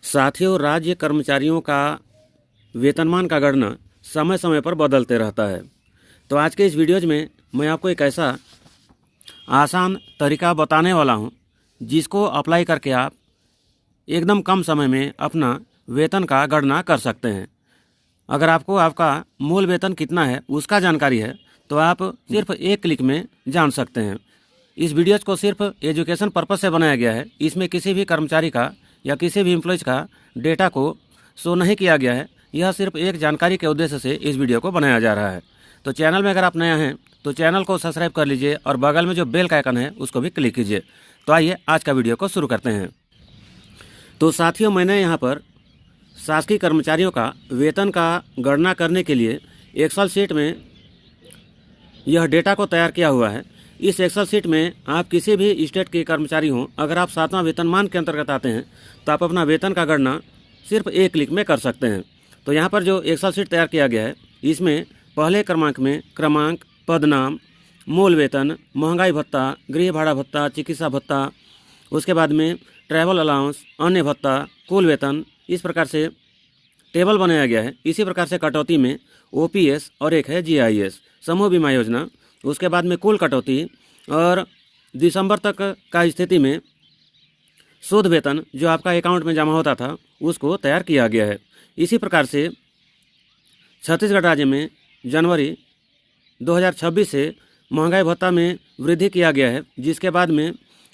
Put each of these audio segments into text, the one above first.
साथियों, राज्य कर्मचारियों का वेतनमान का गणना समय समय पर बदलते रहता है। तो आज के इस वीडियोज में मैं आपको एक ऐसा आसान तरीका बताने वाला हूं, जिसको अप्लाई करके आप एकदम कम समय में अपना वेतन का गणना कर सकते हैं। अगर आपको आपका मूल वेतन कितना है उसका जानकारी है तो आप सिर्फ एक क्लिक में जान सकते हैं। इस वीडियोज को सिर्फ एजुकेशन पर्पस से बनाया गया है। इसमें किसी भी कर्मचारी का या किसी भी एम्प्लॉयज़ का डेटा को शो नहीं किया गया है। यह सिर्फ एक जानकारी के उद्देश्य से इस वीडियो को बनाया जा रहा है। तो चैनल में अगर आप नया हैं तो चैनल को सब्सक्राइब कर लीजिए और बगल में जो बेल का आइकन है उसको भी क्लिक कीजिए। तो आइए आज का वीडियो को शुरू करते हैं। तो साथियों, मैंने यहाँ पर शासकीय कर्मचारियों का वेतन का गणना करने के लिए एक्सेल शीट में यह डेटा को तैयार किया हुआ है। इस एक्सेल शीट में आप किसी भी स्टेट के कर्मचारी हों, अगर आप 7वां वेतनमान के अंतर्गत आते हैं तो आप अपना वेतन का गणना सिर्फ एक क्लिक में कर सकते हैं। तो यहाँ पर जो एक्सेल शीट तैयार किया गया है, इसमें पहले क्रमांक में क्रमांक, पदनाम, मूल वेतन, महंगाई भत्ता, गृह भाड़ा भत्ता, चिकित्सा भत्ता, उसके बाद में ट्रैवल अलाउंस, अन्य भत्ता, कुल वेतन, इस प्रकार से टेबल बनाया गया है। इसी प्रकार से कटौती में ओपीएस और एक है जीआईएस, समूह बीमा योजना। उसके बाद में कुल कटौती और दिसंबर तक का स्थिति में शुद्ध वेतन जो आपका अकाउंट में जमा होता था उसको तैयार किया गया है। इसी प्रकार से छत्तीसगढ़ राज्य में जनवरी 2026 से महंगाई भत्ता में वृद्धि किया गया है, जिसके बाद में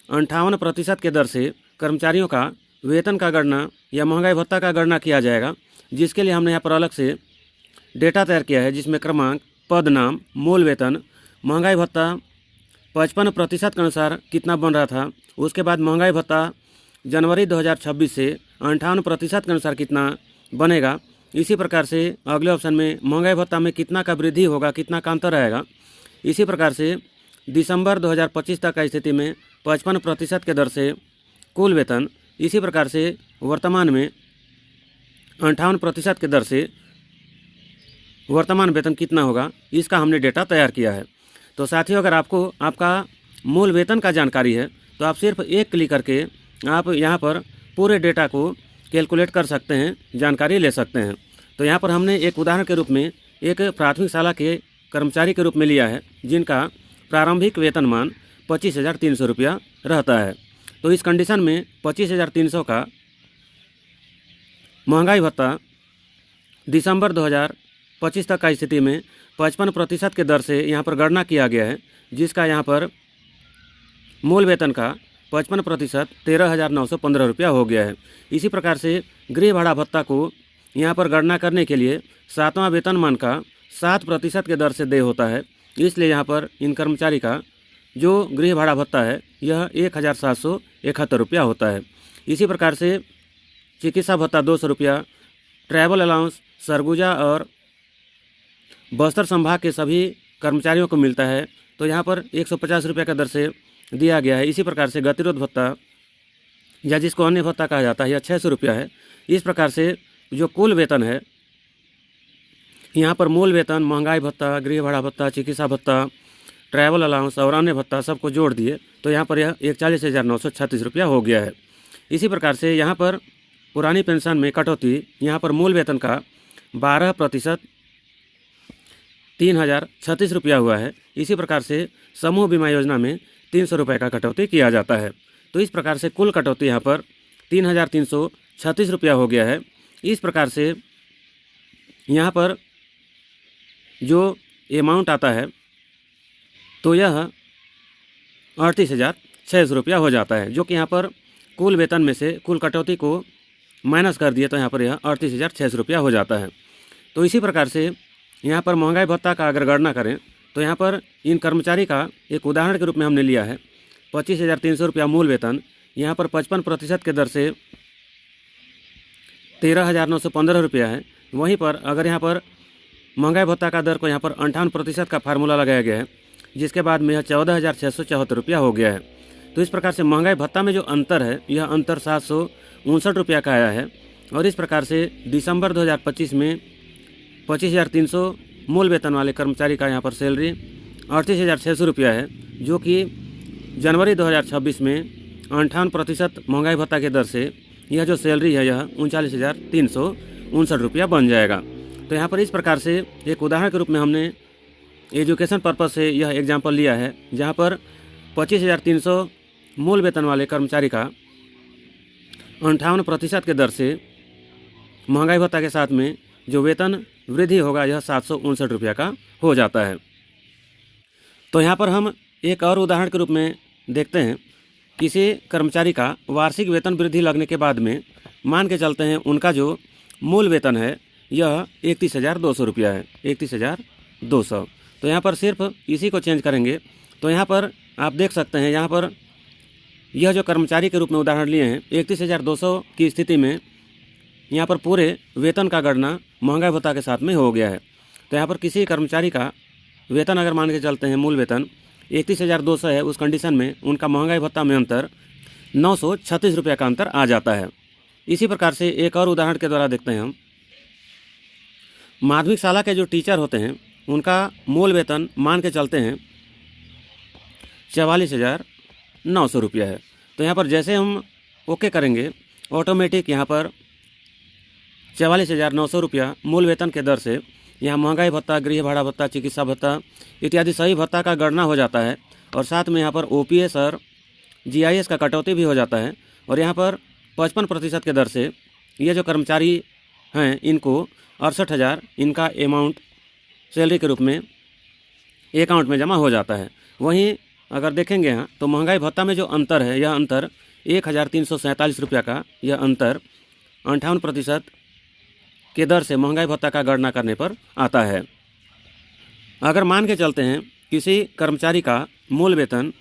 58% के दर से कर्मचारियों का वेतन का गणना या महंगाई भत्ता का गणना किया जाएगा, जिसके लिए हमने यहाँ पर अलग से डेटा तैयार किया है, जिसमें क्रमांक, पद नाम, मूल वेतन, महंगाई भत्ता 55% के अनुसार कितना बन रहा था, उसके बाद महंगाई भत्ता जनवरी 2026 से 58% के अनुसार कितना बनेगा। इसी प्रकार से अगले ऑप्शन में महंगाई भत्ता में कितना का वृद्धि होगा, कितना का अंतर रहेगा। इसी प्रकार से दिसंबर 2025 तक का स्थिति में 55% के दर से कुल वेतन, इसी प्रकार से वर्तमान में 58% के दर से वर्तमान वेतन कितना होगा, इसका हमने डेटा तैयार किया है। तो साथियों, अगर आपको आपका मूल वेतन का जानकारी है तो आप सिर्फ एक क्लिक करके आप यहाँ पर पूरे डेटा को कैलकुलेट कर सकते हैं, जानकारी ले सकते हैं। तो यहाँ पर हमने एक उदाहरण के रूप में एक प्राथमिक शाला के कर्मचारी के रूप में लिया है, जिनका प्रारंभिक वेतनमान 25,300 रुपया रहता है। तो इस कंडीशन में 25,300 का महंगाई भत्ता दिसंबर 2025 तक का स्थिति में 55% के दर से यहाँ पर गणना किया गया है, जिसका यहाँ पर मूल वेतन का 55% 13,915 रुपया हो गया है। इसी प्रकार से गृह भाड़ा भत्ता को यहाँ पर गणना करने के लिए 7वां वेतनमान का 7% के दर से देय होता है, इसलिए यहाँ पर इन कर्मचारी का जो गृह भाड़ा भत्ता है यह 1,771 रुपया होता है। इसी प्रकार से चिकित्सा भत्ता 200 रुपया, ट्रैवल अलाउंस सरगुजा और बस्तर संभाग के सभी कर्मचारियों को मिलता है, तो यहाँ पर 150 रुपये का दर से दिया गया है। इसी प्रकार से गतिरोध भत्ता या जिसको अन्य भत्ता कहा जाता है यह 600 रुपया है। इस प्रकार से जो कुल वेतन है, यहाँ पर मूल वेतन, महंगाई भत्ता, गृह भाड़ा भत्ता, चिकित्सा भत्ता, ट्रैवल अलाउंस और अन्य भत्ता सबको जोड़ दिए तो यहाँ पर यह 41,936 रुपया हो गया है। इसी प्रकार से यहाँ पर पुरानी पेंशन में कटौती, यहाँ पर मूल वेतन का 12% 3,036 रुपया हुआ है। इसी प्रकार से समूह बीमा योजना में 300 रुपये का कटौती किया जाता है। तो इस प्रकार से कुल कटौती यहाँ पर 3,336 रुपया हो गया है। इस प्रकार से यहाँ पर जो अमाउंट आता है तो यह 38,600 रुपया हो जाता है, जो कि यहाँ पर कुल वेतन में से कुल कटौती को माइनस कर दिए तो यहाँ पर यह 38,600 रुपया हो जाता है। तो इसी प्रकार से यहाँ पर महंगाई भत्ता का अगर गणना करें तो यहाँ पर इन कर्मचारी का एक उदाहरण के रूप में हमने लिया है 25,300 रुपया मूल वेतन, यहाँ पर 55% के दर से 13,915 रुपया है। वहीं पर अगर यहाँ पर महंगाई भत्ता का दर को यहाँ पर 58% का फार्मूला लगाया गया है, जिसके बाद में यह 14,674 रुपया हो गया है। तो इस प्रकार से महंगाई भत्ता में जो अंतर है यह अंतर 759 रुपया का आया है। और इस प्रकार से दिसंबर 2025 में 25,300 मूल वेतन वाले कर्मचारी का यहाँ पर सैलरी 38,600 रुपया है, जो कि जनवरी 2026 में 58% महंगाई भत्ता के दर से यह जो सैलरी है यह 39,359 रुपया बन जाएगा। तो यहाँ पर इस प्रकार से एक उदाहरण के रूप में हमने एजुकेशन पर्पज़ से यह एग्जाम्पल लिया है, जहाँ पर 25,300 मूल वेतन वाले कर्मचारी का 58% के दर से महंगाई भत्ता के साथ में जो वेतन वृद्धि होगा यह 759 रुपया का हो जाता है। तो यहाँ पर हम एक और उदाहरण के रूप में देखते हैं, किसी कर्मचारी का वार्षिक वेतन वृद्धि लगने के बाद में मान के चलते हैं उनका जो मूल वेतन है यह 31,200 रुपया है, 31,200। तो यहाँ पर सिर्फ इसी को चेंज करेंगे तो यहाँ पर आप देख सकते हैं, यहाँ पर यह जो कर्मचारी के रूप में उदाहरण लिए हैं 31,200 की स्थिति में यहाँ पर पूरे वेतन का गणना महंगाई भत्ता के साथ में हो गया है। तो यहाँ पर किसी कर्मचारी का वेतन अगर मान के चलते हैं मूल वेतन 31,200 है, उस कंडीशन में उनका महंगाई भत्ता में अंतर 936 रुपये का अंतर आ जाता है। इसी प्रकार से एक और उदाहरण के द्वारा देखते हैं हम, माध्यमिक शाला के जो टीचर होते हैं उनका मूल वेतन मान के चलते हैं 44,900 रुपया है। तो यहाँ पर जैसे हम ओके करेंगे ऑटोमेटिक यहाँ पर 44,900 रुपया मूल वेतन के दर से यहाँ महंगाई भत्ता, गृह भाड़ा भत्ता, चिकित्सा भत्ता इत्यादि सभी भत्ता का गणना हो जाता है और साथ में यहाँ पर ओपीएस और जीआईएस का कटौती भी हो जाता है। और यहाँ पर 55% के दर से ये जो कर्मचारी हैं इनको 68,000 इनका अमाउंट सैलरी के रूप में अकाउंट में जमा हो जाता है। वहीं अगर देखेंगे यहाँ तो महंगाई भत्ता में जो अंतर है यह अंतर 1,347 रुपया का यह अंतर 58% के दर से महंगाई भत्ता का गणना करने पर आता है। अगर मान के चलते हैं किसी कर्मचारी का मूल वेतन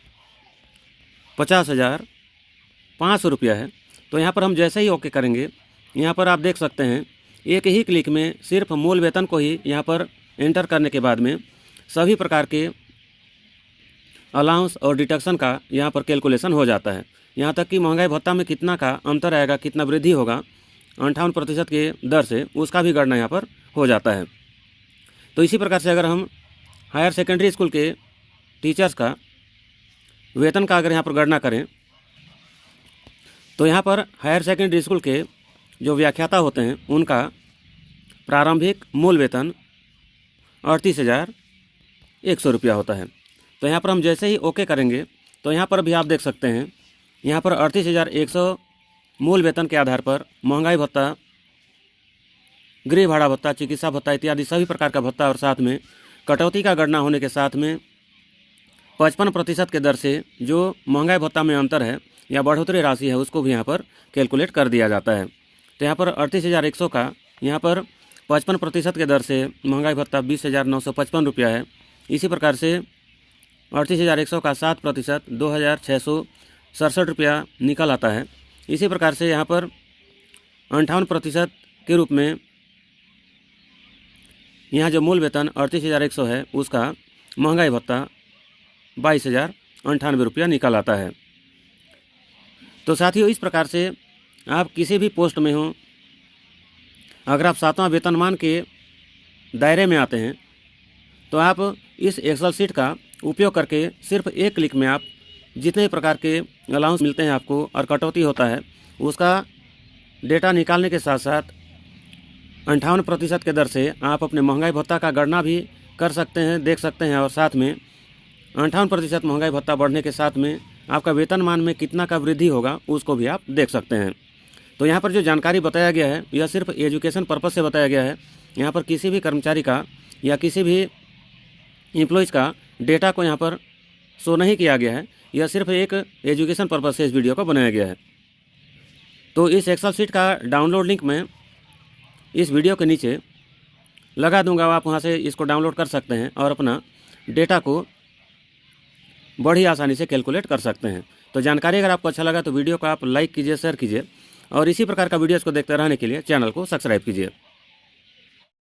50,500 रुपया है, तो यहाँ पर हम जैसे ही ओके करेंगे यहाँ पर आप देख सकते हैं एक ही क्लिक में सिर्फ मूल वेतन को ही यहाँ पर एंटर करने के बाद में सभी प्रकार के अलाउंस और डिडक्शन का यहाँ पर कैलकुलेशन हो जाता है। यहाँ तक कि महंगाई भत्ता में कितना का अंतर आएगा, कितना वृद्धि होगा 58% के दर से, उसका भी गणना यहाँ पर हो जाता है। तो इसी प्रकार से अगर हम हायर सेकेंडरी स्कूल के टीचर्स का वेतन का अगर यहाँ पर गणना करें तो यहाँ पर हायर सेकेंडरी स्कूल के जो व्याख्याता होते हैं उनका प्रारंभिक मूल वेतन 38,100 रुपया होता है। तो यहाँ पर हम जैसे ही ओके करेंगे तो यहाँ पर भी आप देख सकते हैं यहाँ पर 38,100 मूल वेतन के आधार पर महंगाई भत्ता, गृह भाड़ा भत्ता, चिकित्सा भत्ता इत्यादि सभी प्रकार का भत्ता और साथ में कटौती का गणना होने के साथ में 55% के दर से जो महंगाई भत्ता में अंतर है या बढ़ोतरी राशि है उसको भी यहाँ पर कैलकुलेट कर दिया जाता है। तो यहाँ पर 38,100 का यहाँ पर 55% के दर से महंगाई भत्ता 20,955 रुपया है। इसी प्रकार से 38,100 का 7% 2,667 रुपया निकल आता है। इसी प्रकार से यहाँ पर 58% के रूप में यहाँ जो मूल वेतन 38,100 है उसका महंगाई भत्ता 22,098 रुपया निकल आता है। तो साथियों इस प्रकार से आप किसी भी पोस्ट में हो, अगर आप 7वां वेतनमान के दायरे में आते हैं तो आप इस एक्सेल शीट का उपयोग करके सिर्फ एक क्लिक में आप जितने प्रकार के अलाउंस मिलते हैं आपको और कटौती होता है उसका डेटा निकालने के साथ साथ 58% के दर से आप अपने महंगाई भत्ता का गणना भी कर सकते हैं, देख सकते हैं और साथ में 58% महंगाई भत्ता बढ़ने के साथ में आपका वेतनमान में कितना का वृद्धि होगा उसको भी आप देख सकते हैं। तो यहाँ पर जो जानकारी बताया गया है यह सिर्फ एजुकेशन पर्पज़ से बताया गया है। यहाँ पर किसी भी कर्मचारी का या किसी भी एम्प्लॉयज़ का डेटा को यहाँ पर शो नहीं किया गया है, यह सिर्फ एक एजुकेशन पर्पज़ से इस वीडियो को बनाया गया है। तो इस एक्सेल शीट का डाउनलोड लिंक मैं इस वीडियो के नीचे लगा दूंगा, आप वहां से इसको डाउनलोड कर सकते हैं और अपना डेटा को बड़ी आसानी से कैलकुलेट कर सकते हैं। तो जानकारी अगर आपको अच्छा लगा तो वीडियो को आप लाइक कीजिए, शेयर कीजिए और इसी प्रकार का वीडियोज़ को देखते रहने के लिए चैनल को सब्सक्राइब कीजिए।